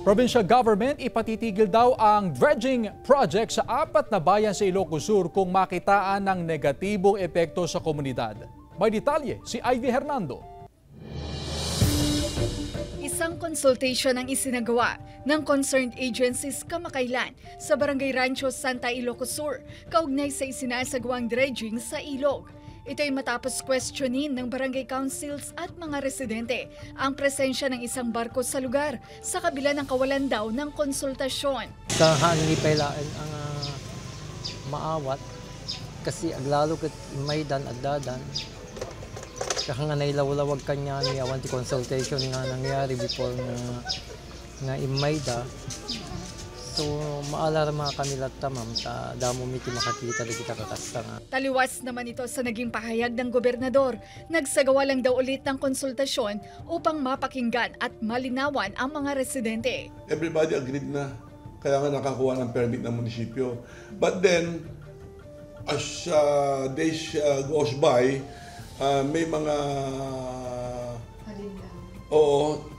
Provincial government ipatitigil daw ang dredging project sa 4 na bayan sa Ilocos Sur kung makitaan ng negatibong epekto sa komunidad. May detalye si Ivy Hernando. Isang consultation ang isinagawa ng concerned agencies kamakailan sa Barangay Rancho Santa Ilocos Sur, kaugnay sa isinasagawang dredging sa ilog. Ito ay matapos questionin ng barangay councils at mga residente ang presensya ng isang barko sa lugar sa kabila ng kawalan daw ng konsultasyon. Sa hangi pailaan ang maawat kasi aglalo kat maydan agdadan. Kaya nga nailawlawag kanya ni awan ti consultation nga nangyari before nga imayda. So maalarma kami lahat ma'am ta damo miti makakita di kita kakasta nga. Taliwas naman ito sa naging pahayag ng gobernador. Nagsagawa lang daw ulit ng konsultasyon upang mapakinggan at malinawan ang mga residente. Everybody agreed na kaya nga nakakuha ng permit ng munisipyo. But then as days goes by, may mga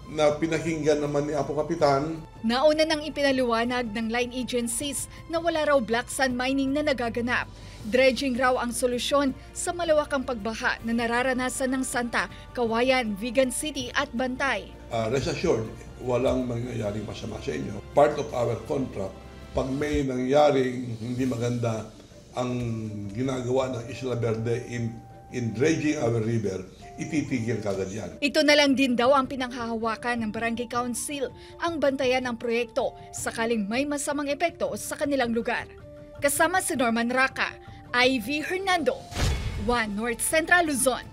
na pinakinggan naman ni Apo Kapitan. Nauna nang ipinaliwanag ng line agencies na wala raw black sand mining na nagaganap. Dredging raw ang solusyon sa malawakang pagbaha na nararanasan ng Santa, Kawayan, Vigan City at Bantay. Rest assured, walang mangyayaring masama sa inyo. Part of our contract, pag may nangyaring hindi maganda ang ginagawa ng Isla Verde in dredging our river, ititigil kagad yan. Ito na lang din daw ang pinanghahawakan ng Barangay Council, ang bantayan ng proyekto sakaling may masamang epekto sa kanilang lugar. Kasama si Norman Raca, Ivy Hernando, 1 North Central Luzon.